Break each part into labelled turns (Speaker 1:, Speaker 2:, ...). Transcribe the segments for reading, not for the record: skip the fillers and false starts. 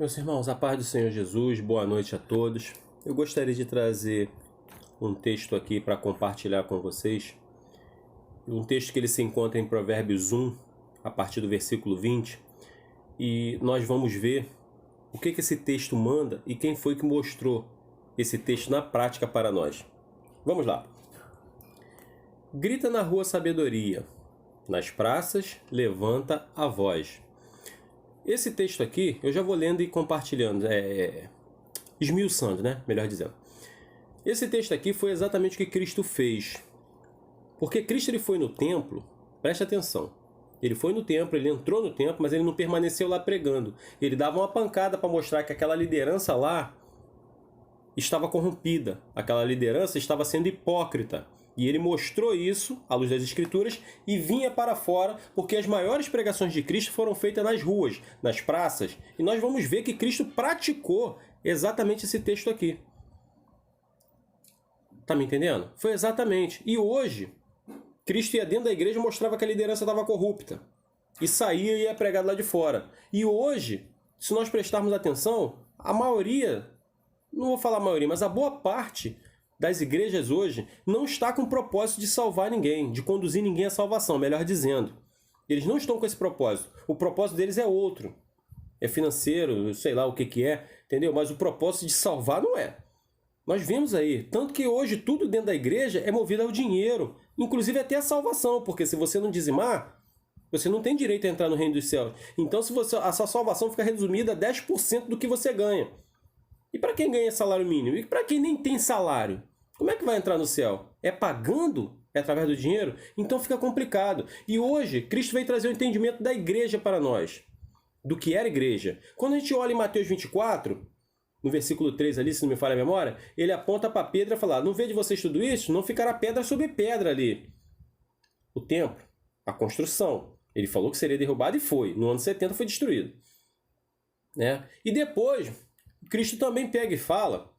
Speaker 1: Meus irmãos, a paz do Senhor Jesus, boa noite a todos. Eu gostaria de trazer um texto aqui para compartilhar com vocês. Um texto que ele se encontra em Provérbios 1, a partir do versículo 20. E nós vamos ver o que esse texto manda e quem foi que mostrou esse texto na prática para nós. Vamos lá. Grita na rua sabedoria, nas praças levanta a voz. Esse texto aqui, eu já vou lendo e compartilhando, esmiuçando, né? Melhor dizendo. Esse texto aqui foi exatamente o que Cristo fez. Porque Cristo ele foi no templo, preste atenção. Ele foi no templo, ele entrou no templo, mas ele não permaneceu lá pregando. Ele dava uma pancada para mostrar que aquela liderança lá estava corrompida. Aquela liderança estava sendo hipócrita. E ele mostrou isso, à luz das Escrituras, e vinha para fora, porque as maiores pregações de Cristo foram feitas nas ruas, nas praças. E nós vamos ver que Cristo praticou exatamente esse texto aqui. Tá me entendendo? Foi exatamente. E hoje, Cristo ia dentro da igreja e mostrava que a liderança estava corrupta. E saía e ia pregar lá de fora. E hoje, se nós prestarmos atenção, a maioria, não vou falar a maioria, mas a boa parte das igrejas hoje não está com o propósito de salvar ninguém, de conduzir ninguém à salvação, melhor dizendo. Eles não estão com esse propósito. O propósito deles é outro. É financeiro, sei lá o que é, entendeu? Mas o propósito de salvar não é. Nós vemos aí, tanto que hoje tudo dentro da igreja é movido ao dinheiro, inclusive até a salvação, porque se você não dizimar, você não tem direito a entrar no reino dos céus. Então a sua salvação fica resumida a 10% do que você ganha. E para quem ganha salário mínimo? E para quem nem tem salário? Como é que vai entrar no céu? É pagando? É através do dinheiro? Então fica complicado. E hoje, Cristo veio trazer o entendimento da igreja para nós. Do que era igreja. Quando a gente olha em Mateus 24, no versículo 3 ali, se não me falha a memória, ele aponta para Pedro e fala, não vede vocês tudo isso? Não ficará pedra sobre pedra ali. O templo, a construção. Ele falou que seria derrubado e foi. No ano 70 foi destruído. Né? E depois, Cristo também pega e fala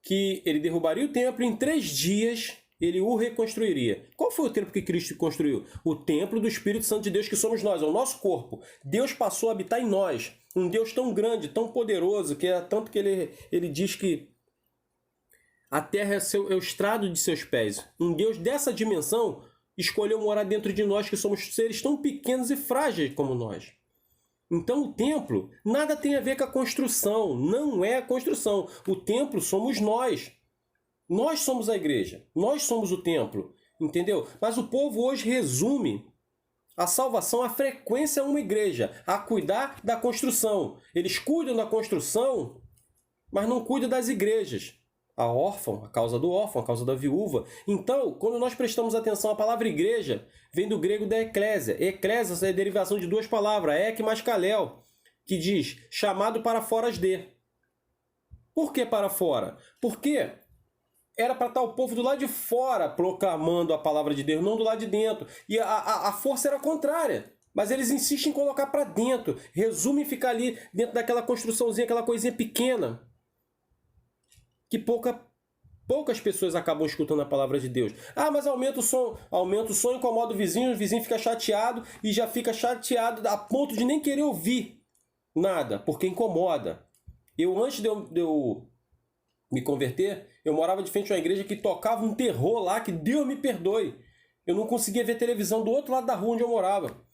Speaker 1: que ele derrubaria o templo e em 3 dias ele o reconstruiria. Qual foi o templo que Cristo construiu? O templo do Espírito Santo de Deus, que somos nós, é o nosso corpo. Deus passou a habitar em nós. Um Deus tão grande, tão poderoso, que é tanto que ele diz que a terra é o estrado de seus pés. Um Deus dessa dimensão escolheu morar dentro de nós, que somos seres tão pequenos e frágeis como nós. Então o templo nada tem a ver com a construção, não é a construção. O templo somos nós. Nós somos a igreja, nós somos o templo, entendeu? Mas o povo hoje resume a salvação, a frequência a uma igreja, a cuidar da construção. Eles cuidam da construção, mas não cuidam das igrejas. A órfã, a causa do órfão, a causa da viúva. Então, quando nós prestamos atenção, a palavra igreja vem do grego da eclésia. Eclésia é a derivação de 2 palavras, ek mais kalel, que diz chamado para fora de. Por que para fora? Porque era para estar o povo do lado de fora proclamando a palavra de Deus, não do lado de dentro. E a força era contrária. Mas eles insistem em colocar para dentro. Resume ficar ali dentro daquela construçãozinha, aquela coisinha pequena. Que poucas pessoas acabam escutando a palavra de Deus. Ah, mas aumenta o som, incomoda o vizinho fica chateado e já fica chateado a ponto de nem querer ouvir nada, porque incomoda. Antes de eu me converter, eu morava de frente a uma igreja que tocava um terror lá, que Deus me perdoe. Eu não conseguia ver televisão do outro lado da rua onde eu morava.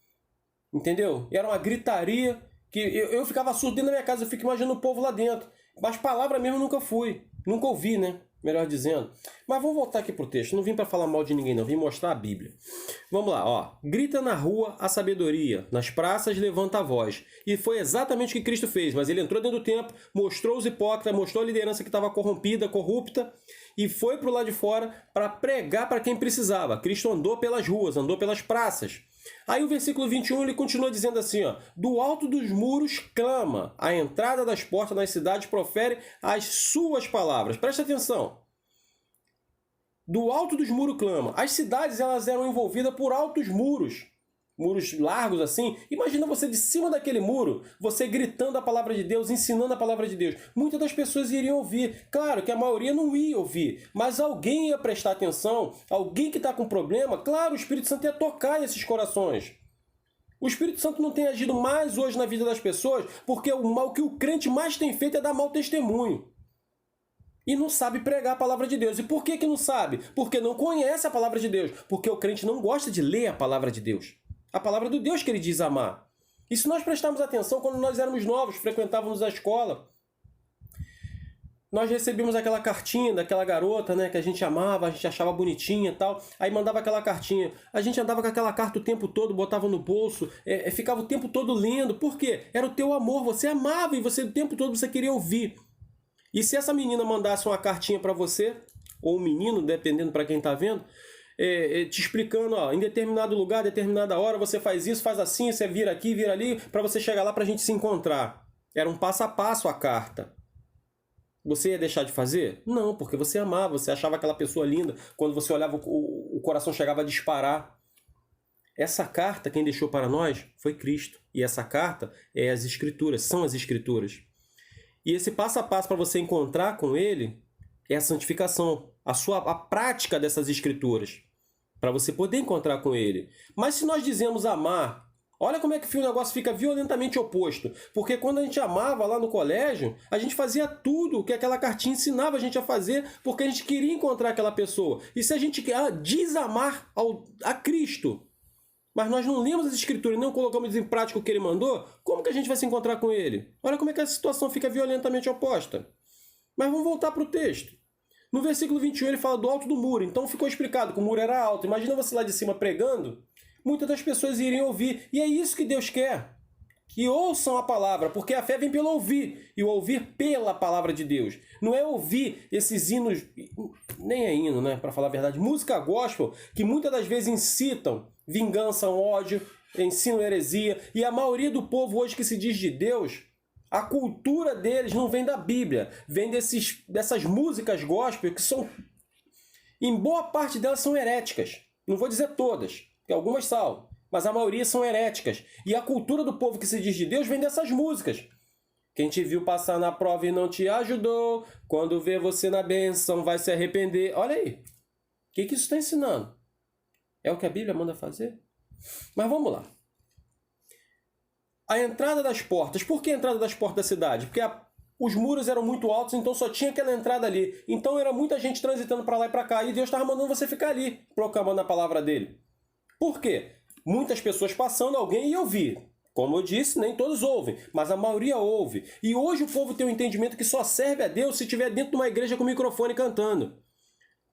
Speaker 1: Entendeu? Era uma gritaria que eu ficava surdo dentro da minha casa, eu fico imaginando o povo lá dentro. Mas palavra mesmo eu nunca fui. Nunca ouvi, né? Melhor dizendo. Mas vamos voltar aqui pro texto. Não vim para falar mal de ninguém, não. Vim mostrar a Bíblia. Vamos lá, ó. Grita na rua a sabedoria. Nas praças levanta a voz. E foi exatamente o que Cristo fez. Mas ele entrou dentro do templo, mostrou os hipócritas, mostrou a liderança que estava corrompida, corrupta, e foi pro lado de fora para pregar para quem precisava. Cristo andou pelas ruas, andou pelas praças. Aí o versículo 21 ele continua dizendo assim, ó, do alto dos muros clama, a entrada das portas das cidades profere as suas palavras. Presta atenção. Do alto dos muros clama. As cidades elas eram envolvidas por altos muros. Muros largos assim. Imagina você de cima daquele muro, você gritando a palavra de Deus, ensinando a palavra de Deus. Muitas das pessoas iriam ouvir. Claro que a maioria não ia ouvir, mas alguém ia prestar atenção, alguém que está com problema, claro, o Espírito Santo ia tocar nesses corações. O Espírito Santo não tem agido mais hoje na vida das pessoas porque o mal que o crente mais tem feito é dar mau testemunho. E não sabe pregar a palavra de Deus. E por que não sabe? Porque não conhece a palavra de Deus. Porque o crente não gosta de ler a palavra de Deus. A palavra do Deus que ele diz amar. E se nós prestarmos atenção, quando nós éramos novos, frequentávamos a escola, nós recebíamos aquela cartinha daquela garota, né, que a gente amava, a gente achava bonitinha e tal. Aí mandava aquela cartinha. A gente andava com aquela carta o tempo todo, botava no bolso, ficava o tempo todo lendo. Por quê? Era o teu amor, você amava e você o tempo todo você queria ouvir. E se essa menina mandasse uma cartinha para você, ou um menino, dependendo para quem está vendo, te explicando, ó, em determinado lugar, determinada hora, você faz isso, faz assim, você vira aqui, vira ali, para você chegar lá para a gente se encontrar. Era um passo a passo a carta. Você ia deixar de fazer? Não, porque você amava, você achava aquela pessoa linda. Quando você olhava, o coração chegava a disparar. Essa carta, quem deixou para nós foi Cristo. E essa carta é as Escrituras, são as Escrituras. E esse passo a passo para você encontrar com Ele é a santificação, a prática dessas Escrituras, para você poder encontrar com Ele. Mas se nós dizemos amar, olha como é que o negócio fica violentamente oposto. Porque quando a gente amava lá no colégio, a gente fazia tudo o que aquela cartinha ensinava a gente a fazer, porque a gente queria encontrar aquela pessoa. E se a gente diz amar a Cristo, mas nós não lemos as Escrituras e não colocamos em prática o que Ele mandou, como que a gente vai se encontrar com Ele? Olha como é que a situação fica violentamente oposta. Mas vamos voltar para o texto. No versículo 21 ele fala do alto do muro. Então ficou explicado que o muro era alto. Imagina você lá de cima pregando, muitas das pessoas iriam ouvir. E é isso que Deus quer. Que ouçam a palavra, porque a fé vem pelo ouvir. E o ouvir pela palavra de Deus. Não é ouvir esses hinos, nem é hino, né? Para falar a verdade. Música gospel, que muitas das vezes incitam vingança, ódio, ensinam heresia. E a maioria do povo hoje que se diz de Deus, a cultura deles não vem da Bíblia. Vem dessas músicas gospel que são, em boa parte delas, são heréticas. Não vou dizer todas, porque algumas são. Mas a maioria são heréticas. E a cultura do povo que se diz de Deus vem dessas músicas. Quem te viu passar na prova e não te ajudou, quando vê você na bênção vai se arrepender. Olha aí. O que isso está ensinando? É o que a Bíblia manda fazer? Mas vamos lá. A entrada das portas. Por que a entrada das portas da cidade? Porque os muros eram muito altos, então só tinha aquela entrada ali. Então era muita gente transitando para lá e para cá. E Deus estava mandando você ficar ali, proclamando a palavra dele. Por quê? Muitas pessoas passando, alguém ia ouvir. Como eu disse, nem todos ouvem, mas a maioria ouve. E hoje o povo tem um entendimento que só serve a Deus se estiver dentro de uma igreja com o microfone cantando.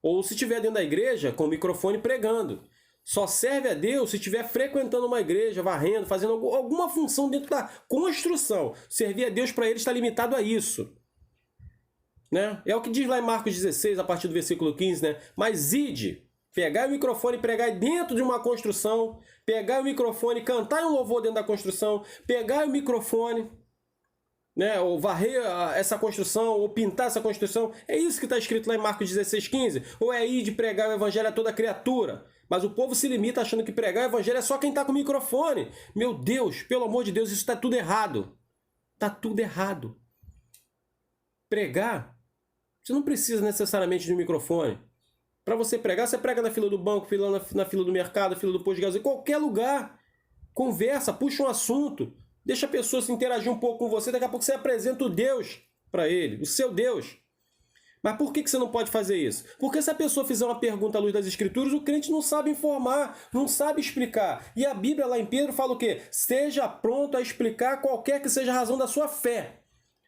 Speaker 1: Ou se estiver dentro da igreja com o microfone pregando. Só serve a Deus se estiver frequentando uma igreja, varrendo, fazendo alguma função dentro da construção. Servir a Deus para ele está limitado a isso. Né? É o que diz lá em Marcos 16, a partir do versículo 15, né? Mas ide, pegar o microfone e pregar dentro de uma construção, pegar o microfone e cantar um louvor dentro da construção, pegar o microfone, né, ou varrer essa construção, ou pintar essa construção. É isso que está escrito lá em Marcos 16, 15. Ou é ir de pregar o evangelho a toda criatura. Mas o povo se limita achando que pregar o evangelho é só quem está com o microfone. Meu Deus, pelo amor de Deus, isso está tudo errado. Está tudo errado. Pregar, você não precisa necessariamente de um microfone. Para você pregar, você prega na fila do banco, na fila do mercado, na fila do posto de gasolina, em qualquer lugar. Conversa, puxa um assunto, deixa a pessoa se interagir um pouco com você, daqui a pouco você apresenta o Deus para ele, o seu Deus. Mas por que você não pode fazer isso? Porque se a pessoa fizer uma pergunta à luz das Escrituras, o crente não sabe informar, não sabe explicar. E a Bíblia lá em Pedro fala o quê? Seja pronto a explicar qualquer que seja a razão da sua fé.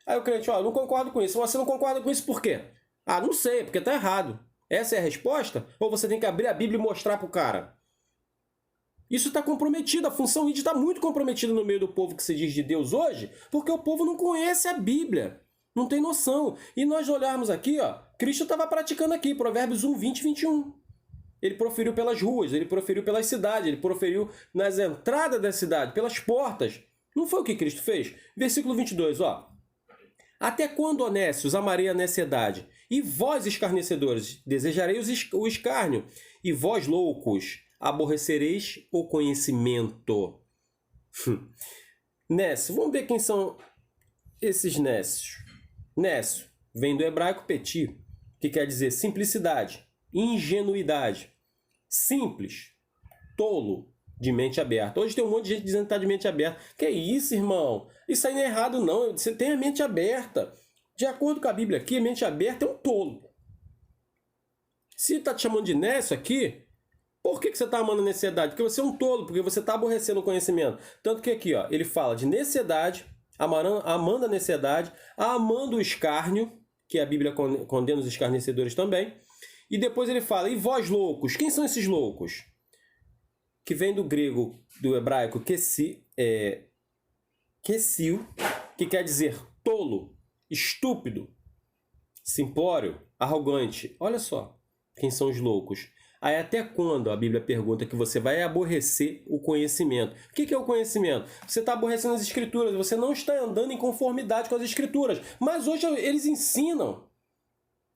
Speaker 1: Aí o crente, ó, não concordo com isso. Você não concorda com isso por quê? Ah, não sei, porque está errado. Essa é a resposta? Ou você tem que abrir a Bíblia e mostrar para o cara? Isso está comprometido, a função ID está muito comprometida no meio do povo que se diz de Deus hoje, porque o povo não conhece a Bíblia, não tem noção. E nós olharmos aqui, ó, Cristo estava praticando aqui, Provérbios 1, 20 e 21. Ele proferiu pelas ruas, ele proferiu pelas cidades, ele proferiu nas entradas da cidade, pelas portas. Não foi o que Cristo fez? Versículo 22, ó. Até quando, honestos, amarei a necessidade? E vós, escarnecedores, desejarei o escárnio. E vós, loucos, aborrecereis o conhecimento. Nécio, vamos ver quem são esses nécios. Nécio vem do hebraico petit, que quer dizer simplicidade, ingenuidade. Simples, tolo, de mente aberta. Hoje tem um monte de gente dizendo que está de mente aberta. Que isso, irmão? Isso aí não é errado, não. Você tem a mente aberta. De acordo com a Bíblia aqui, mente aberta é um tolo. Se está te chamando de nécio aqui, por que você está amando a necessidade? Porque você é um tolo, porque você está aborrecendo o conhecimento. Tanto que aqui, ó, ele fala de necessidade, amando a necessidade, amando o escárnio, que a Bíblia condena os escarnecedores também. E depois ele fala, e vós loucos? Quem são esses loucos? Que vem do grego, do hebraico, kessil, que quer dizer tolo, estúpido, simplório, arrogante. Olha só quem são os loucos. Aí até quando a Bíblia pergunta que você vai aborrecer o conhecimento? O que é o conhecimento? Você está aborrecendo as Escrituras, você não está andando em conformidade com as Escrituras. Mas hoje eles ensinam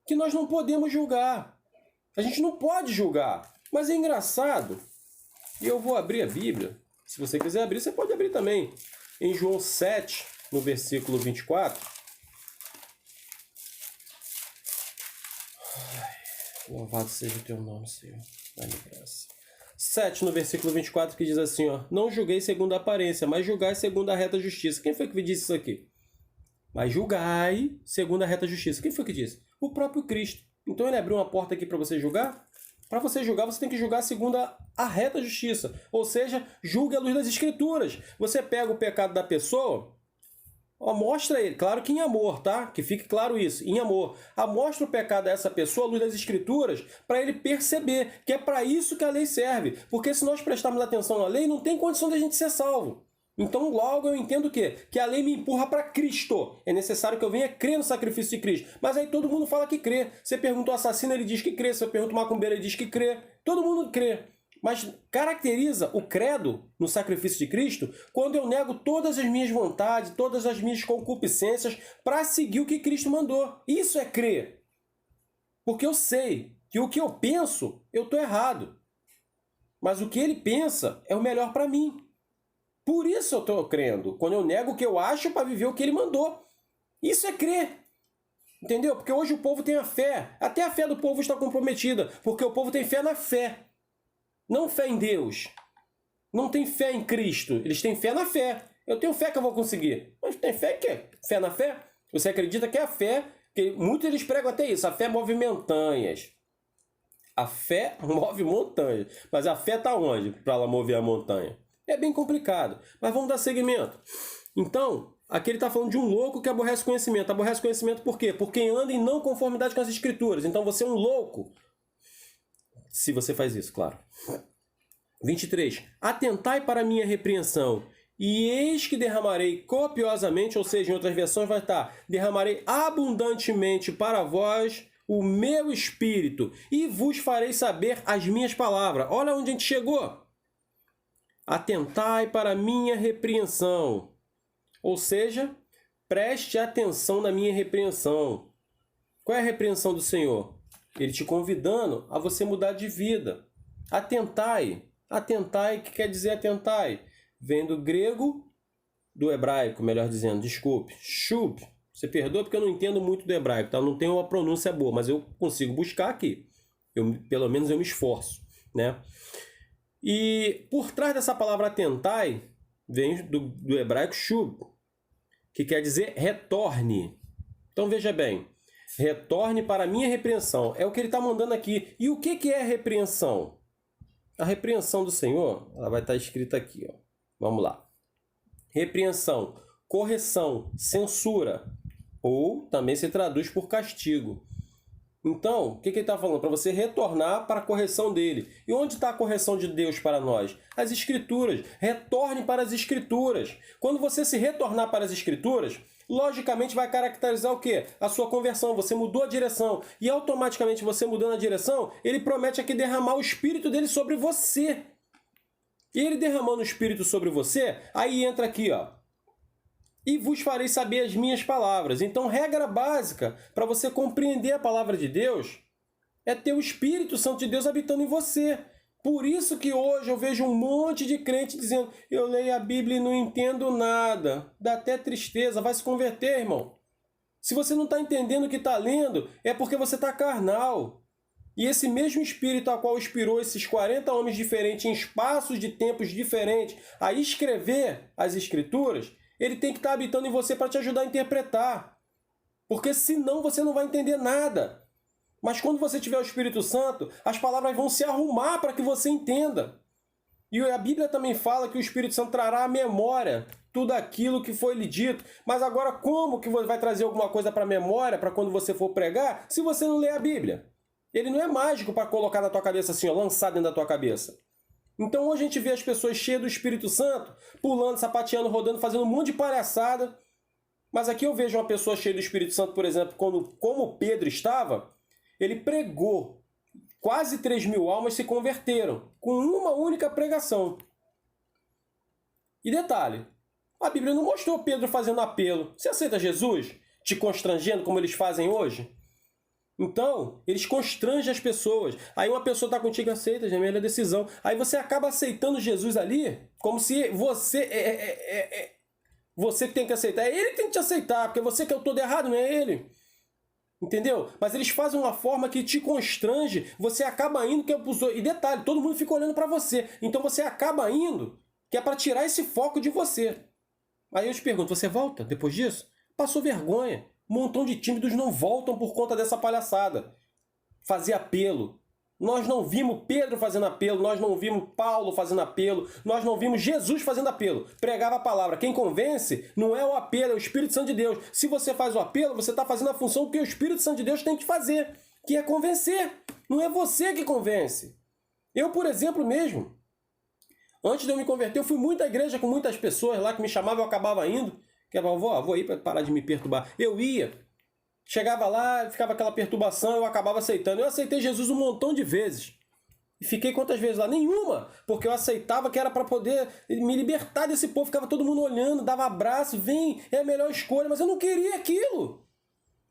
Speaker 1: que nós não podemos julgar. A gente não pode julgar. Mas é engraçado. E eu vou abrir a Bíblia. Se você quiser abrir, você pode abrir também. Em João 7, no versículo 24. Louvado seja o teu nome, Senhor. Dá-lhe graça. 7, no versículo 24, que diz assim, ó. Não julguei segundo a aparência, mas julgai segundo a reta justiça. Quem foi que disse isso aqui? Mas julgai segundo a reta justiça. Quem foi que disse? O próprio Cristo. Então ele abriu uma porta aqui para você julgar? Para você julgar, você tem que julgar segundo a reta justiça. Ou seja, julgue à luz das Escrituras. Você pega o pecado da pessoa... mostra ele, claro que em amor, tá? Que fique claro isso, em amor. Mostra o pecado a essa pessoa à luz das Escrituras para ele perceber que é para isso que a lei serve. Porque se nós prestarmos atenção na lei, não tem condição de a gente ser salvo. Então logo eu entendo o quê? Que a lei me empurra para Cristo. É necessário que eu venha crer no sacrifício de Cristo. Mas aí todo mundo fala que crê. Você pergunta o assassino, ele diz que crê. Você pergunta o macumbeiro, ele diz que crê. Todo mundo crê. Mas caracteriza o credo no sacrifício de Cristo quando eu nego todas as minhas vontades, todas as minhas concupiscências para seguir o que Cristo mandou. Isso é crer. Porque eu sei que o que eu penso, eu estou errado. Mas o que ele pensa é o melhor para mim. Por isso eu estou crendo. Quando eu nego o que eu acho para viver o que ele mandou. Isso é crer. Entendeu? Porque hoje o povo tem a fé. Até a fé do povo está comprometida. Porque o povo tem fé na fé. Não fé em Deus. Não tem fé em Cristo. Eles têm fé na fé. Eu tenho fé que eu vou conseguir. Mas tem fé que é? Fé na fé? Você acredita que é a fé, que muitos eles pregam até isso. A fé move montanhas. A fé move montanhas. Mas a fé está onde para ela mover a montanha? É bem complicado. Mas vamos dar seguimento. Então, aqui ele está falando de um louco que aborrece conhecimento. Aborrece conhecimento por quê? Porque anda em não conformidade com as Escrituras. Então você é um louco. Se você faz isso, claro. 23. Atentai para a minha repreensão, e eis que derramarei copiosamente, ou seja, em outras versões vai estar, derramarei abundantemente para vós o meu espírito, e vos farei saber as minhas palavras. Olha onde a gente chegou. Atentai para a minha repreensão. Ou seja, preste atenção na minha repreensão. Qual é a repreensão do Senhor? Ele te convidando a você mudar de vida. Atentai. Atentai, o que quer dizer atentai? Vem do grego, do hebraico, melhor dizendo, desculpe. Shub. Você perdoa porque eu não entendo muito do hebraico, tá? Não tenho uma pronúncia boa, mas eu consigo buscar aqui. Pelo menos eu me esforço, né? E por trás dessa palavra atentai, vem do hebraico shub, que quer dizer retorne. Então veja bem. Retorne para a minha repreensão. É o que ele está mandando aqui. E o que é repreensão? A repreensão do Senhor, ela vai estar escrita aqui. Ó. Vamos lá. Repreensão, correção, censura. Ou também se traduz por castigo. Então, o que ele está falando? Para você retornar para a correção dele. E onde está a correção de Deus para nós? As Escrituras. Retorne para as Escrituras. Quando você se retornar para as Escrituras, logicamente vai caracterizar o quê? A sua conversão. Você mudou a direção. E automaticamente você mudando a direção, ele promete aqui derramar o Espírito dele sobre você. E ele derramando o Espírito sobre você, aí entra aqui, ó. E vos farei saber as minhas palavras. Então, regra básica para você compreender a palavra de Deus é ter o Espírito Santo de Deus habitando em você. Por isso que hoje eu vejo um monte de crente dizendo: eu leio a Bíblia e não entendo nada. Dá até tristeza. Vai se converter, irmão. Se você não está entendendo o que está lendo, é porque você está carnal. E esse mesmo Espírito a qual inspirou esses 40 homens diferentes em espaços de tempos diferentes a escrever as Escrituras, ele tem que estar habitando em você para te ajudar a interpretar. Porque senão você não vai entender nada. Mas quando você tiver o Espírito Santo, as palavras vão se arrumar para que você entenda. E a Bíblia também fala que o Espírito Santo trará à memória tudo aquilo que foi lhe dito. Mas agora como que você vai trazer alguma coisa para a memória, para quando você for pregar, se você não lê a Bíblia? Ele não é mágico para colocar na tua cabeça assim, ó, lançar dentro da tua cabeça. Então hoje a gente vê as pessoas cheias do Espírito Santo, pulando, sapateando, rodando, fazendo um monte de palhaçada. Mas aqui eu vejo uma pessoa cheia do Espírito Santo, por exemplo, como Pedro estava, ele pregou. Quase 3.000 almas se converteram, com uma única pregação. E detalhe, a Bíblia não mostrou Pedro fazendo apelo. Você aceita Jesus? Te constrangendo como eles fazem hoje? Então, eles constrangem as pessoas. Aí uma pessoa está contigo, aceita, já é a melhor decisão. Aí você acaba aceitando Jesus ali, como se você você que tem que aceitar. É ele que tem que te aceitar, porque você que é o todo errado, não é ele. Entendeu? Mas eles fazem uma forma que te constrange, você acaba indo, que é e detalhe, todo mundo fica olhando para você. Então você acaba indo, que é para tirar esse foco de você. Aí eu te pergunto, você volta depois disso? Passou vergonha. Um montão de tímidos não voltam por conta dessa palhaçada. Fazer apelo. Nós não vimos Pedro fazendo apelo, nós não vimos Paulo fazendo apelo, nós não vimos Jesus fazendo apelo. Pregava a palavra. Quem convence não é o apelo, é o Espírito Santo de Deus. Se você faz o apelo, você está fazendo a função que o Espírito Santo de Deus tem que fazer, que é convencer. Não é você que convence. Eu, por exemplo, mesmo, antes de eu me converter, eu fui muito à igreja com muitas pessoas lá que me chamavam, eu acabava indo. Que eu vou ir para parar de me perturbar. Eu ia. Chegava lá, ficava aquela perturbação, eu acabava aceitando. Eu aceitei Jesus um montão de vezes. E fiquei quantas vezes lá? Nenhuma! Porque eu aceitava que era para poder me libertar desse povo. Ficava todo mundo olhando, dava abraço, vem, é a melhor escolha. Mas eu não queria aquilo.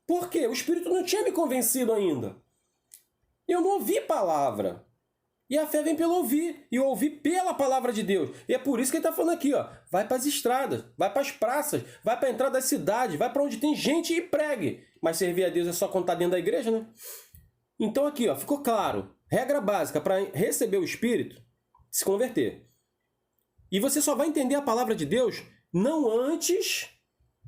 Speaker 1: Por quê? O Espírito não tinha me convencido ainda. Eu não ouvi palavra. E a fé vem pelo ouvir. E ouvir pela palavra de Deus. E é por isso que ele está falando aqui, ó. Vai para as estradas, vai para as praças, vai para a entrada das cidades, vai para onde tem gente e pregue. Mas servir a Deus é só quando está dentro da igreja, né? Então aqui, ó, ficou claro. Regra básica para receber o Espírito, se converter. E você só vai entender a palavra de Deus não antes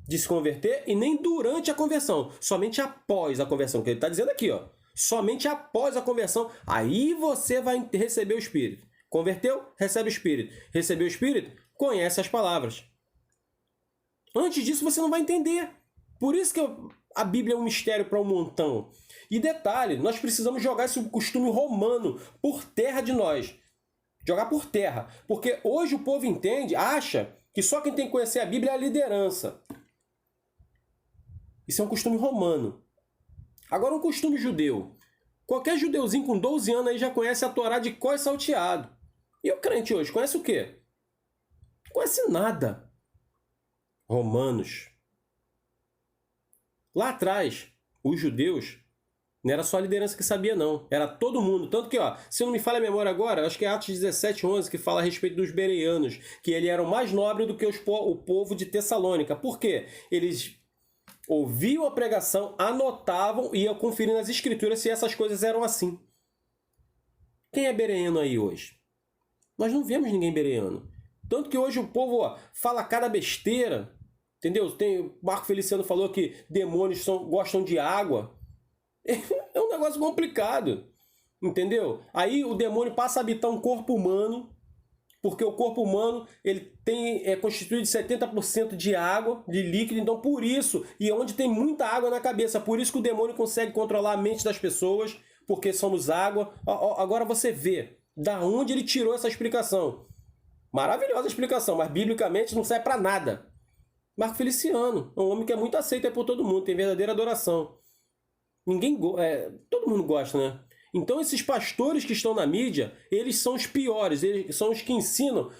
Speaker 1: de se converter e nem durante a conversão. Somente após a conversão. Que ele está dizendo aqui, ó. Somente após a conversão, aí você vai receber o Espírito. Converteu? Recebe o Espírito. Recebeu o Espírito? Conhece as palavras. Antes disso, você não vai entender. Por isso que a Bíblia é um mistério para um montão. E detalhe, nós precisamos jogar esse costume romano por terra de nós. Jogar por terra. Porque hoje o povo entende, acha que só quem tem que conhecer a Bíblia é a liderança. Isso é um costume romano. Agora um costume judeu. Qualquer judeuzinho com 12 anos aí já conhece a Torá de cor e salteado. E o crente hoje conhece o quê? Não conhece nada. Romanos. Lá atrás, os judeus, não era só a liderança que sabia não. Era todo mundo. Tanto que, ó, se eu não me falha a memória agora, acho que é Atos 17:11 que fala a respeito dos bereanos, que eles eram mais nobres do que o povo de Tessalônica. Por quê? Eles ouviam a pregação, anotavam e iam conferir nas escrituras se essas coisas eram assim. Quem é bereano aí hoje? Nós não vemos ninguém bereano. Tanto que hoje o povo fala cada besteira. Entendeu? O Marco Feliciano falou que demônios gostam de água. É um negócio complicado. Entendeu? Aí o demônio passa a habitar um corpo humano. Porque o corpo humano ele é constituído de 70% de água, de líquido, então por isso, e onde tem muita água na cabeça, por isso que o demônio consegue controlar a mente das pessoas, porque somos água. Agora você vê da onde ele tirou essa explicação. Maravilhosa explicação, mas biblicamente não serve para nada. Marco Feliciano, é um homem que é muito aceito por todo mundo, tem verdadeira adoração. Todo mundo gosta, né? Então esses pastores que estão na mídia, eles são os piores, eles são os que ensinam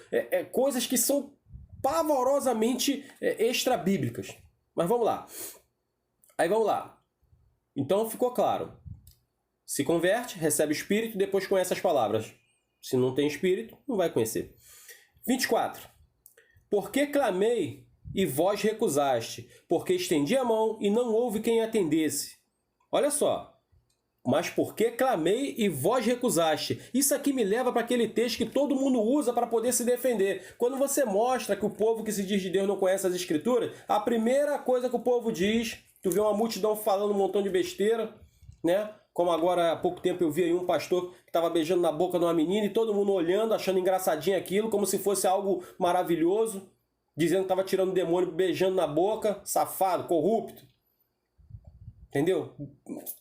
Speaker 1: coisas que são pavorosamente extra-bíblicas. Mas vamos lá. Aí vamos lá. Então ficou claro. Se converte, recebe o Espírito, depois conhece as palavras. Se não tem Espírito, não vai conhecer. 24. Porque clamei e vós recusaste, porque estendi a mão e não houve quem atendesse. Olha só. mas porque clamei e vós recusaste. Isso aqui me leva para aquele texto que todo mundo usa para poder se defender. Quando você mostra que o povo que se diz de Deus não conhece as Escrituras, a primeira coisa que o povo diz, tu vê uma multidão falando um montão de besteira, né? Como agora há pouco tempo eu vi aí um pastor que estava beijando na boca de uma menina e todo mundo olhando, achando engraçadinho aquilo, como se fosse algo maravilhoso, dizendo que estava tirando o demônio, beijando na boca, safado, corrupto. Entendeu?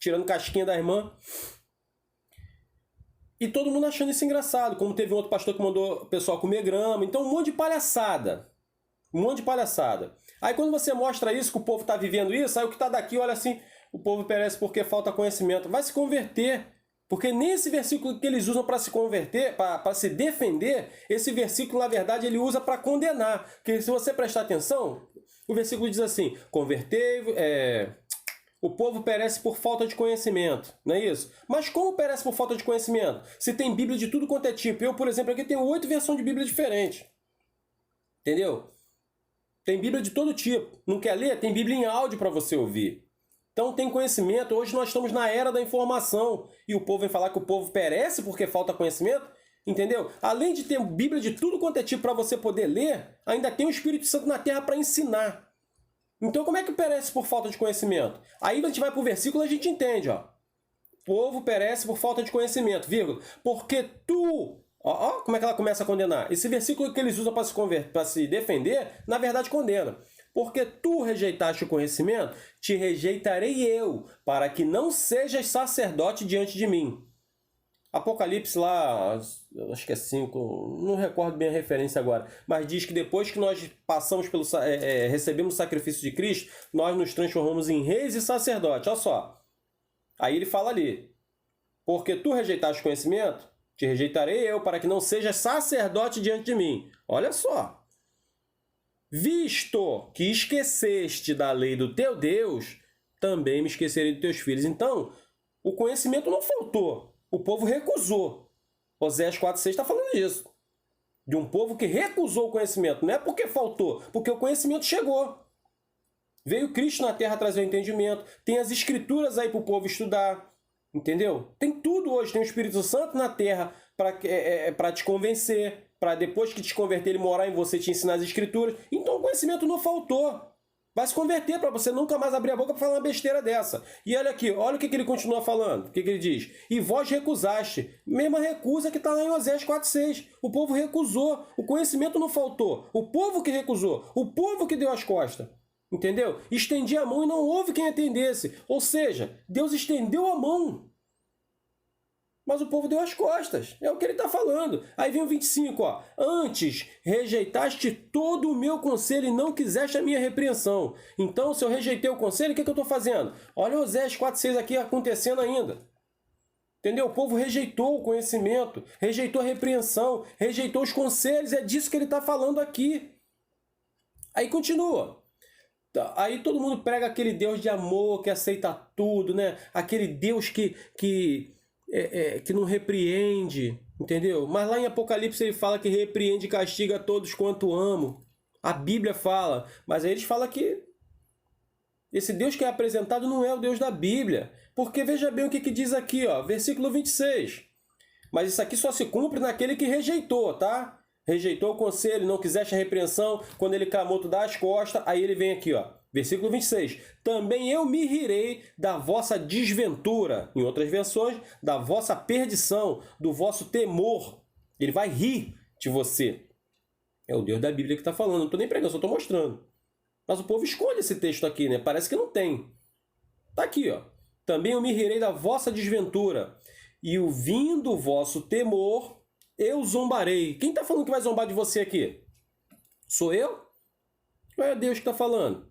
Speaker 1: Tirando casquinha da irmã. E todo mundo achando isso engraçado, como teve um outro pastor que mandou o pessoal comer grama. Então um monte de palhaçada. Um monte de palhaçada. Aí quando você mostra isso, que o povo está vivendo isso, aí o que está daqui, olha assim, o povo perece porque falta conhecimento. Vai se converter. Porque nesse versículo que eles usam para se converter, para se defender, esse versículo, na verdade, ele usa para condenar. Porque se você prestar atenção, o versículo diz assim, o povo perece por falta de conhecimento, não é isso? Mas como perece por falta de conhecimento? Se tem Bíblia de tudo quanto é tipo. Eu, por exemplo, aqui tenho 8 versões de Bíblia diferentes. Entendeu? Tem Bíblia de todo tipo. Não quer ler? Tem Bíblia em áudio para você ouvir. Então tem conhecimento. Hoje nós estamos na era da informação. E o povo vem falar que o povo perece porque falta conhecimento. Entendeu? Além de ter Bíblia de tudo quanto é tipo para você poder ler, ainda tem o Espírito Santo na terra para ensinar. Então como é que perece por falta de conhecimento? Aí a gente vai para o versículo e a gente entende. Ó. O povo perece por falta de conhecimento, vírgula. Porque tu... Ó, como é que ela começa a condenar? Esse versículo que eles usam para se defender, na verdade condena. Porque tu rejeitaste o conhecimento, te rejeitarei eu, para que não sejas sacerdote diante de mim. Apocalipse lá, acho que é 5, não recordo bem a referência agora, mas diz que depois que nós passamos recebemos o sacrifício de Cristo, nós nos transformamos em reis e sacerdotes. Olha só. Aí ele fala ali, porque tu rejeitaste o conhecimento, te rejeitarei eu, para que não sejas sacerdote diante de mim. Olha só. Visto que esqueceste da lei do teu Deus, também me esquecerei dos teus filhos. Então, o conhecimento não faltou. O povo recusou. Oséias 4,6 está falando disso. De um povo que recusou o conhecimento. Não é porque faltou, porque o conhecimento chegou. Veio Cristo na terra trazer o entendimento. Tem as escrituras aí para o povo estudar. Entendeu? Tem tudo hoje. Tem o Espírito Santo na terra para te convencer. Para depois que te converter, ele morar em você e te ensinar as escrituras. Então o conhecimento não faltou. Vai se converter para você nunca mais abrir a boca para falar uma besteira dessa. E olha aqui, olha o que ele continua falando. O que ele diz? E vós recusaste. Mesma recusa que está lá em Oséias 4,6. O povo recusou. O conhecimento não faltou. O povo que recusou. O povo que deu as costas. Entendeu? Estendia a mão e não houve quem atendesse. Ou seja, Deus estendeu a mão. Mas o povo deu as costas. É o que ele está falando. Aí vem o 25, ó. Antes rejeitaste todo o meu conselho e não quiseste a minha repreensão. Então, se eu rejeitei o conselho, o que eu estou fazendo? Olha o Oséias 4,6 aqui acontecendo ainda. Entendeu? O povo rejeitou o conhecimento, rejeitou a repreensão, rejeitou os conselhos. É disso que ele está falando aqui. Aí continua. Aí todo mundo prega aquele Deus de amor que aceita tudo, né? Aquele Deus que não repreende, entendeu? Mas lá em Apocalipse ele fala que repreende e castiga a todos quanto amo. A Bíblia fala, mas aí eles falam que esse Deus que é apresentado não é o Deus da Bíblia. Porque veja bem o que diz aqui, ó, versículo 26. Mas isso aqui só se cumpre naquele que rejeitou, tá? Rejeitou o conselho, não quiseste a repreensão, quando ele clamou, tu dá as costas, aí ele vem aqui, ó. Versículo 26. Também eu me rirei da vossa desventura. Em outras versões, da vossa perdição, do vosso temor. Ele vai rir de você. É o Deus da Bíblia que está falando. Não estou nem pregando, só estou mostrando. Mas o povo esconde esse texto aqui, né? Parece que não tem. Está aqui, ó. Também eu me rirei da vossa desventura. E o vindo vosso temor, eu zombarei. Quem está falando que vai zombar de você aqui? Sou eu? Ou é Deus que está falando?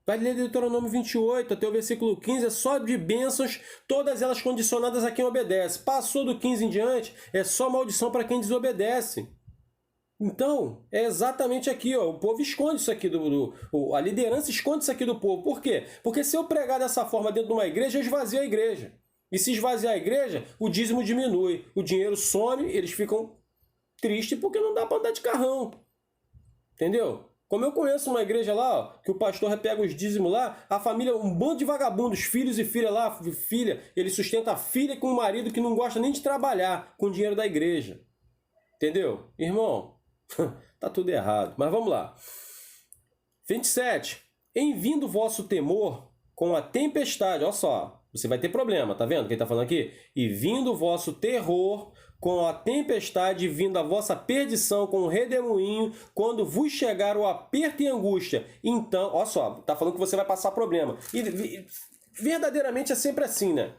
Speaker 1: Vai ler Deuteronômio 28, até o versículo 15, é só de bênçãos, todas elas condicionadas a quem obedece. Passou do 15 em diante, é só maldição para quem desobedece. Então, é exatamente aqui, ó, o povo esconde isso aqui, a liderança esconde isso aqui do povo. Por quê? Porque se eu pregar dessa forma dentro de uma igreja, eu esvazio a igreja. E se esvaziar a igreja, o dízimo diminui, o dinheiro some, eles ficam tristes porque não dá para andar de carrão. Entendeu? Como eu conheço uma igreja lá, ó, que o pastor pega os dízimos lá, a família, um bando de vagabundos, filhos e filha lá, filha, ele sustenta a filha com um marido que não gosta nem de trabalhar com o dinheiro da igreja. Entendeu? Irmão, tá tudo errado. Mas vamos lá. 27. Em vindo o vosso temor com a tempestade, olha só, você vai ter problema, tá vendo quem tá falando aqui? E vindo o vosso terror com a tempestade, vindo a vossa perdição com o redemoinho, quando vos chegar o aperto e angústia. Então, olha só, tá falando que você vai passar problema. E verdadeiramente é sempre assim, né?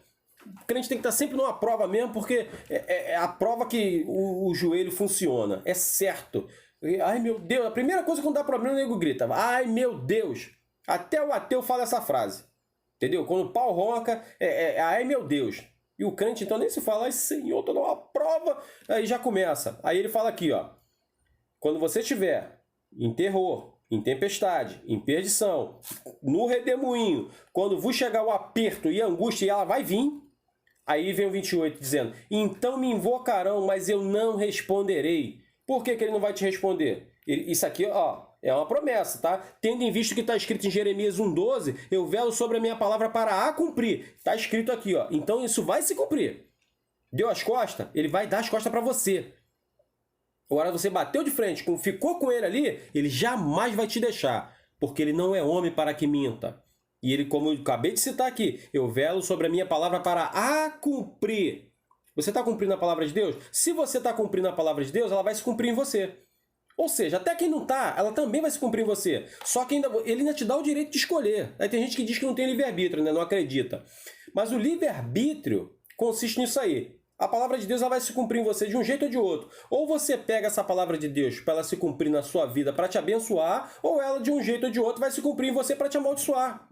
Speaker 1: O crente tem que estar sempre numa prova mesmo, porque é a prova que o joelho funciona. É certo. Ai, meu Deus. A primeira coisa que não dá problema, o nego grita. Ai, meu Deus. Até o ateu fala essa frase. Entendeu? Quando o pau ronca, ai, meu Deus. E o crente, então, nem se fala, ai, Senhor, tô numa prova. Aí já começa. Aí ele fala aqui, ó. Quando você estiver em terror, em tempestade, em perdição, no redemoinho, quando vos chegar o aperto e a angústia, e ela vai vir, aí vem o 28 dizendo, então me invocarão, mas eu não responderei. Por que ele não vai te responder? Isso aqui, ó, é uma promessa, tá? Tendo em vista que está escrito em Jeremias 1,12, eu velo sobre a minha palavra para a cumprir. Está escrito aqui, ó. Então isso vai se cumprir. Deu as costas? Ele vai dar as costas para você. Agora você bateu de frente, ficou com ele ali, ele jamais vai te deixar, porque ele não é homem para que minta. E ele, como eu acabei de citar aqui, eu velo sobre a minha palavra para a cumprir. Você está cumprindo a palavra de Deus? Se você está cumprindo a palavra de Deus, ela vai se cumprir em você. Ou seja, até quem não está, ela também vai se cumprir em você. Só que ele ainda te dá o direito de escolher. Aí tem gente que diz que não tem livre-arbítrio, né? Não acredita. Mas o livre-arbítrio consiste nisso aí. A palavra de Deus ela vai se cumprir em você de um jeito ou de outro. Ou você pega essa palavra de Deus para ela se cumprir na sua vida para te abençoar, ou ela de um jeito ou de outro vai se cumprir em você para te amaldiçoar.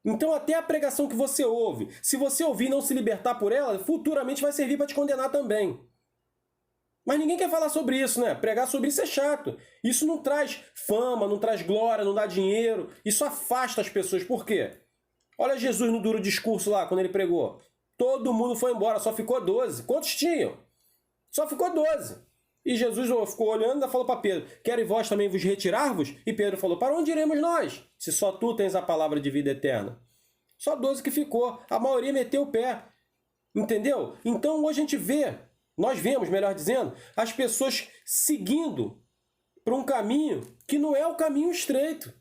Speaker 1: Então até a pregação que você ouve, se você ouvir e não se libertar por ela, futuramente vai servir para te condenar também. Mas ninguém quer falar sobre isso, né? Pregar sobre isso é chato. Isso não traz fama, não traz glória, não dá dinheiro. Isso afasta as pessoas. Por quê? Olha Jesus no duro discurso lá, quando ele pregou. Todo mundo foi embora, só ficou 12. Quantos tinham? Só ficou 12. E Jesus ficou olhando e ainda falou para Pedro, querem vós também vos retirar-vos? E Pedro falou, para onde iremos nós? Se só tu tens a palavra de vida eterna. Só 12 que ficou. A maioria meteu o pé. Entendeu? Então hoje a gente vê, nós vemos, melhor dizendo, as pessoas seguindo por um caminho que não é o caminho estreito.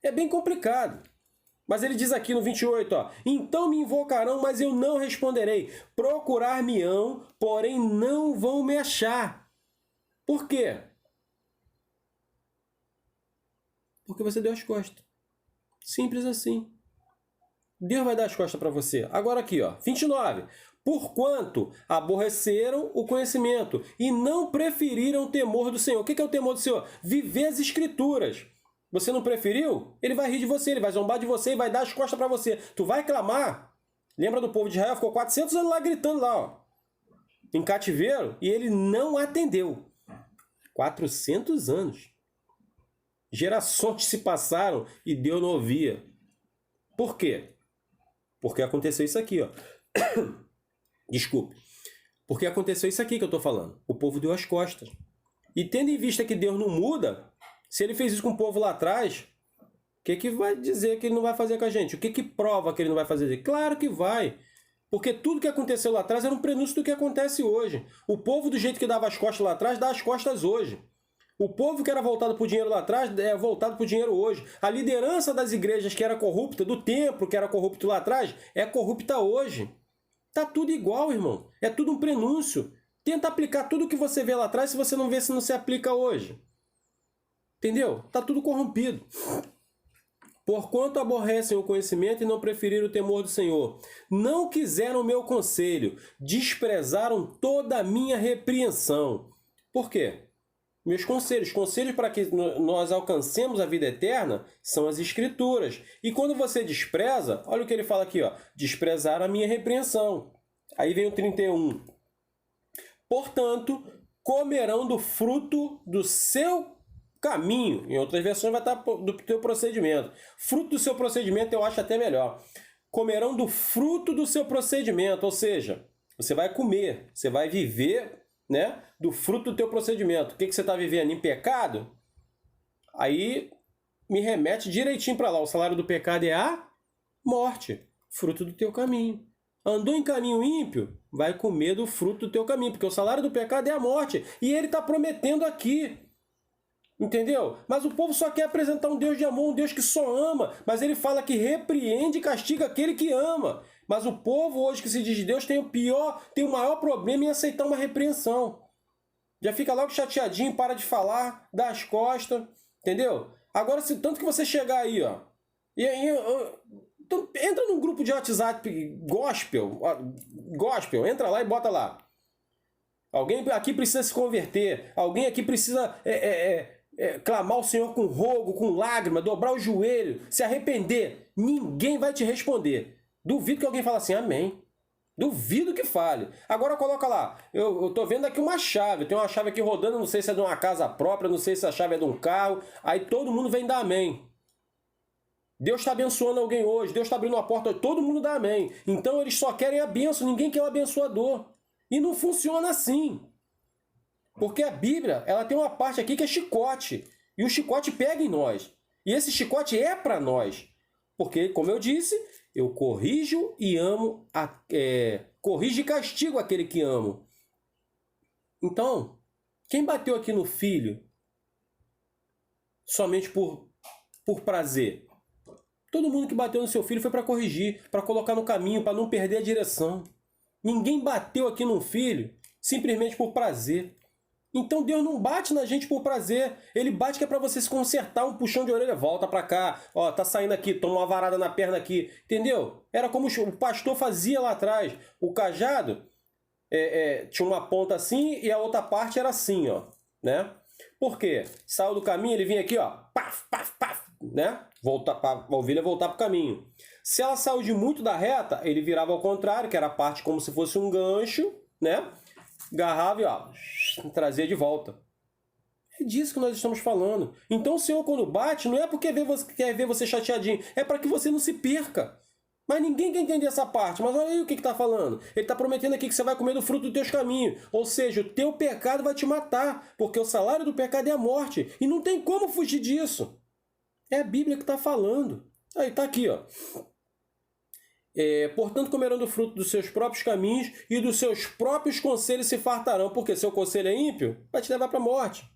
Speaker 1: É bem complicado. Mas ele diz aqui no 28, ó, então me invocarão, mas eu não responderei. Procurar-me-ão, porém não vão me achar. Por quê? Porque você deu as costas. Simples assim. Deus vai dar as costas para você. Agora aqui, ó, 29. Porquanto aborreceram o conhecimento e não preferiram o temor do Senhor. O que é o temor do Senhor? Viver as Escrituras. Você não preferiu? Ele vai rir de você, ele vai zombar de você e vai dar as costas para você. Tu vai clamar. Lembra do povo de Israel? Ficou 400 anos lá gritando lá, ó, em cativeiro, e ele não atendeu. 400 anos. Gerações se passaram e Deus não ouvia. Por quê? Porque aconteceu isso aqui, ó. Desculpe. Porque aconteceu isso aqui que eu estou falando. O povo deu as costas. E tendo em vista que Deus não muda, se ele fez isso com o povo lá atrás, o que vai dizer que ele não vai fazer com a gente? O que prova que ele não vai fazer? Claro que vai. Porque tudo que aconteceu lá atrás era um prenúncio do que acontece hoje. O povo, do jeito que dava as costas lá atrás, dá as costas hoje. O povo que era voltado para o dinheiro lá atrás é voltado para o dinheiro hoje. A liderança das igrejas que era corrupta, do templo que era corrupto lá atrás, é corrupta hoje. Tá tudo igual, irmão. É tudo um prenúncio. Tenta aplicar tudo o que você vê lá atrás, se você não vê, se não se aplica hoje. Entendeu? Tá tudo corrompido. Porquanto aborrecem o conhecimento e não preferiram o temor do Senhor. Não quiseram o meu conselho, desprezaram toda a minha repreensão. Por quê? Meus conselhos para que nós alcancemos a vida eterna são as Escrituras. E quando você despreza, olha o que ele fala aqui, ó, desprezar a minha repreensão. Aí vem o 31. Portanto, comerão do fruto do seu caminho. Em outras versões vai estar do teu procedimento. Fruto do seu procedimento eu acho até melhor. Comerão do fruto do seu procedimento, ou seja, você vai comer, você vai viver, né, do fruto do teu procedimento. O que você está vivendo? Em pecado? Aí me remete direitinho para lá. O salário do pecado é a morte, fruto do teu caminho. Andou em caminho ímpio, vai comer do fruto do teu caminho, porque o salário do pecado é a morte. E ele está prometendo aqui. Entendeu? Mas o povo só quer apresentar um Deus de amor, um Deus que só ama. Mas ele fala que repreende e castiga aquele que ama. Mas o povo hoje que se diz de Deus tem o maior problema em aceitar uma repreensão. Já fica logo chateadinho, para de falar, dá as costas, entendeu? Agora, se tanto que você chegar aí, ó, e aí, então, entra num grupo de WhatsApp gospel, entra lá e bota lá. Alguém aqui precisa se converter, alguém aqui precisa clamar ao Senhor com rogo, com lágrima, dobrar o joelho, se arrepender. Ninguém vai te responder. Duvido que alguém fale assim, amém. Duvido que fale. Agora coloca lá, eu tô vendo aqui uma chave, tem uma chave aqui rodando, não sei se é de uma casa própria, não sei se a chave é de um carro, aí todo mundo vem dar amém. Deus está abençoando alguém hoje, Deus está abrindo uma porta, todo mundo dá amém. Então eles só querem a bênção, ninguém quer o abençoador. E não funciona assim. Porque a Bíblia, ela tem uma parte aqui que é chicote. E o chicote pega em nós. E esse chicote é para nós. Porque, como eu disse, eu corrijo e amo, corrijo e castigo aquele que amo. Então, quem bateu aqui no filho somente por prazer? Todo mundo que bateu no seu filho foi para corrigir, para colocar no caminho, para não perder a direção. Ninguém bateu aqui no filho simplesmente por prazer. Então Deus não bate na gente por prazer. Ele bate que é para você se consertar, um puxão de orelha, volta para cá, ó, tá saindo aqui, toma uma varada na perna aqui, entendeu? Era como o pastor fazia lá atrás. O cajado tinha uma ponta assim e a outra parte era assim, ó, né? Por quê? Saiu do caminho, ele vinha aqui, ó, paf, paf, paf, né? Volta para a ovelha voltar para o caminho. Se ela saiu de muito da reta, ele virava ao contrário, que era a parte como se fosse um gancho, né? Garrava e ó, trazia de volta. É disso que nós estamos falando. Então o Senhor, quando bate, não é porque quer ver você chateadinho, é para que você não se perca. Mas ninguém quer entender essa parte. Mas olha aí o que está falando. Ele está prometendo aqui que você vai comer do fruto dos teus caminhos. Ou seja, o teu pecado vai te matar, porque o salário do pecado é a morte. E não tem como fugir disso. É a Bíblia que está falando. Aí está aqui, ó. Portanto, comerão do fruto dos seus próprios caminhos e dos seus próprios conselhos se fartarão, porque seu conselho é ímpio, vai te levar para a morte.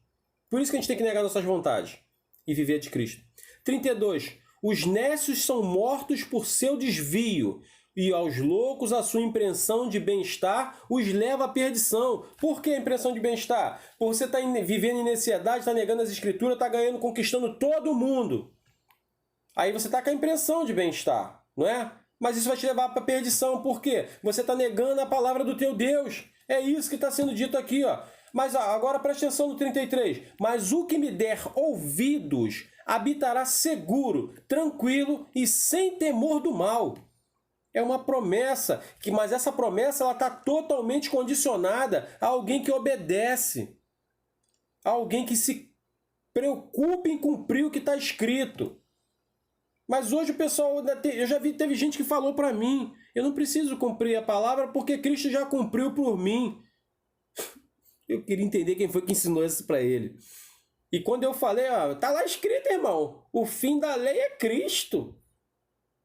Speaker 1: Por isso que a gente tem que negar nossas vontades e viver de Cristo. 32. Os nécios são mortos por seu desvio, e aos loucos a sua impressão de bem-estar os leva à perdição. Por que a impressão de bem-estar? Porque você está vivendo em necessidade, está negando as escrituras, está ganhando, conquistando todo mundo. Aí você está com a impressão de bem-estar, não é? Mas isso vai te levar para a perdição. Por quê? Você está negando a palavra do teu Deus. É isso que está sendo dito aqui, ó. Mas agora preste atenção no 33. Mas o que me der ouvidos habitará seguro, tranquilo e sem temor do mal. É uma promessa, mas essa promessa está totalmente condicionada a alguém que obedece. A alguém que se preocupa em cumprir o que está escrito. Mas hoje o pessoal, eu já teve gente que falou para mim, eu não preciso cumprir a palavra porque Cristo já cumpriu por mim. Eu queria entender quem foi que ensinou isso para ele. E quando eu falei, ó, tá lá escrito, irmão, o fim da lei é Cristo.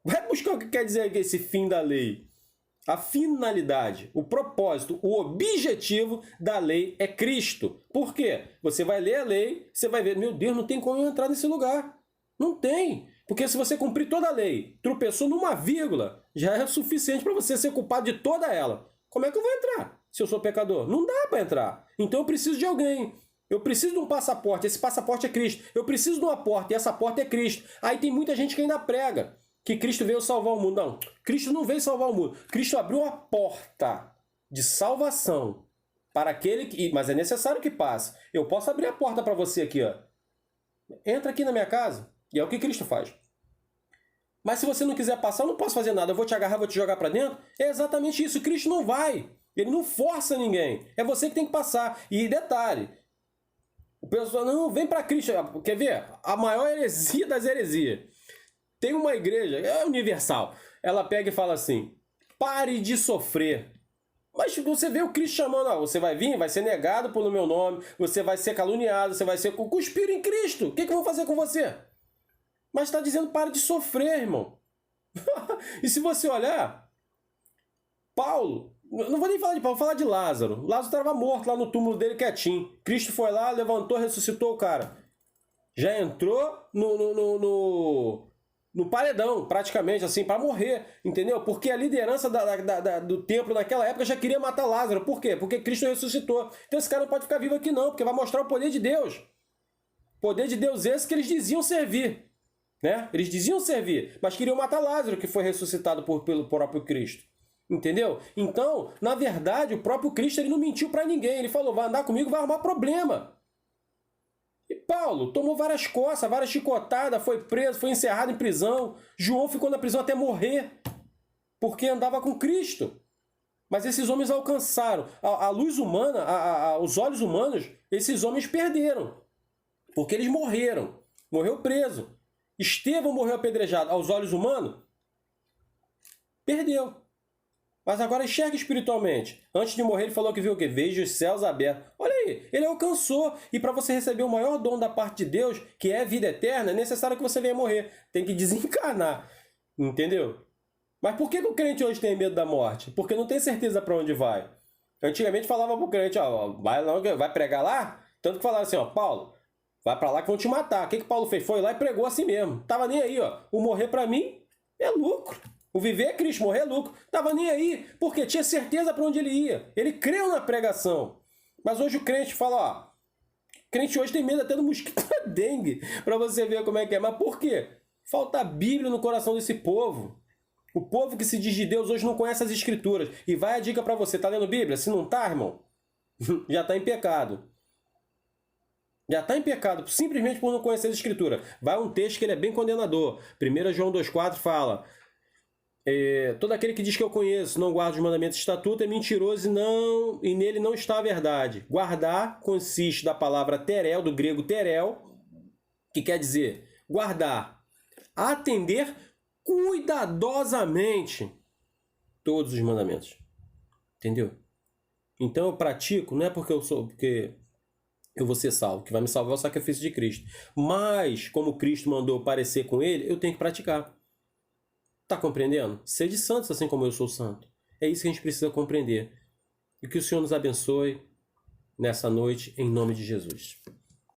Speaker 1: Vai buscar o que quer dizer aqui esse fim da lei. A finalidade, o propósito, o objetivo da lei é Cristo. Por quê? Você vai ler a lei, você vai ver, meu Deus, não tem como eu entrar nesse lugar. Não tem. Porque se você cumprir toda a lei, tropeçou numa vírgula, já é suficiente para você ser culpado de toda ela. Como é que eu vou entrar se eu sou pecador? Não dá para entrar. Então eu preciso de alguém. Eu preciso de um passaporte. Esse passaporte é Cristo. Eu preciso de uma porta e essa porta é Cristo. Aí tem muita gente que ainda prega que Cristo veio salvar o mundo. Não, Cristo não veio salvar o mundo. Cristo abriu uma porta de salvação para aquele que... Mas é necessário que passe. Eu posso abrir a porta para você aqui, ó. Entra aqui na minha casa. E é o que Cristo faz. Mas se você não quiser passar, eu não posso fazer nada. Eu vou te agarrar, vou te jogar para dentro. É exatamente isso. Cristo não vai. Ele não força ninguém. É você que tem que passar. E detalhe. O pessoal, não, vem para Cristo. Quer ver? A maior heresia das heresias. Tem uma igreja, é universal. Ela pega e fala assim, pare de sofrer. Mas você vê o Cristo chamando, ó, você vai vir, vai ser negado pelo meu nome, você vai ser caluniado, você vai ser cuspido em Cristo. O que vão fazer com você? Mas está dizendo, para de sofrer, irmão. E se você olhar, Paulo, não vou nem falar de Paulo, vou falar de Lázaro. Lázaro estava morto lá no túmulo dele quietinho. Cristo foi lá, levantou, ressuscitou o cara. Já entrou no paredão, praticamente, assim, para morrer, entendeu? Porque a liderança do templo naquela época já queria matar Lázaro. Por quê? Porque Cristo ressuscitou. Então esse cara não pode ficar vivo aqui não, porque vai mostrar o poder de Deus. Poder de Deus esse que eles diziam servir. Né? Eles diziam servir, mas queriam matar Lázaro, que foi ressuscitado pelo próprio Cristo. Entendeu? Então, na verdade, o próprio Cristo ele não mentiu para ninguém. Ele falou, vai andar comigo, vai arrumar problema. E Paulo tomou várias coças, várias chicotadas, foi preso, foi encerrado em prisão. João ficou na prisão até morrer, porque andava com Cristo. Mas esses homens alcançaram. A luz humana, os olhos humanos, esses homens perderam. Porque eles morreram. Morreu preso. Estevão morreu apedrejado aos olhos humanos? Perdeu. Mas agora enxerga espiritualmente. Antes de morrer ele falou que viu o quê? Veja os céus abertos. Olha aí, ele alcançou. E para você receber o maior dom da parte de Deus, que é a vida eterna, é necessário que você venha morrer. Tem que desencarnar. Entendeu? Mas por que o crente hoje tem medo da morte? Porque não tem certeza para onde vai. Antigamente falava pro crente, ó, vai pregar lá? Tanto que falaram assim, ó, Paulo, vai para lá que vão te matar. O que Paulo fez? Foi lá e pregou assim mesmo. Tava nem aí, ó. O morrer para mim é lucro. O viver é Cristo, morrer é lucro. Tava nem aí, porque tinha certeza para onde ele ia. Ele creu na pregação. Mas hoje o crente fala, ó, crente hoje tem medo até do mosquito da dengue, para você ver como é que é. Mas por quê? Falta a Bíblia no coração desse povo. O povo que se diz de Deus hoje não conhece as Escrituras. E vai a dica para você, tá lendo Bíblia? Se não tá, irmão, já tá em pecado. Já está em pecado, simplesmente por não conhecer as Escrituras. Vai um texto que ele é bem condenador. 1 João 2,4 fala, todo aquele que diz que eu conheço, não guarda os mandamentos e estatutos, é mentiroso e nele não está a verdade. Guardar consiste da palavra terel, do grego terel, que quer dizer guardar, atender cuidadosamente todos os mandamentos. Entendeu? Então eu pratico, não é porque eu vou ser salvo, que vai me salvar é o sacrifício de Cristo. Mas, como Cristo mandou parecer com ele, eu tenho que praticar. Tá compreendendo? Sede santos assim como eu sou santo. É isso que a gente precisa compreender. E que o Senhor nos abençoe nessa noite, em nome de Jesus.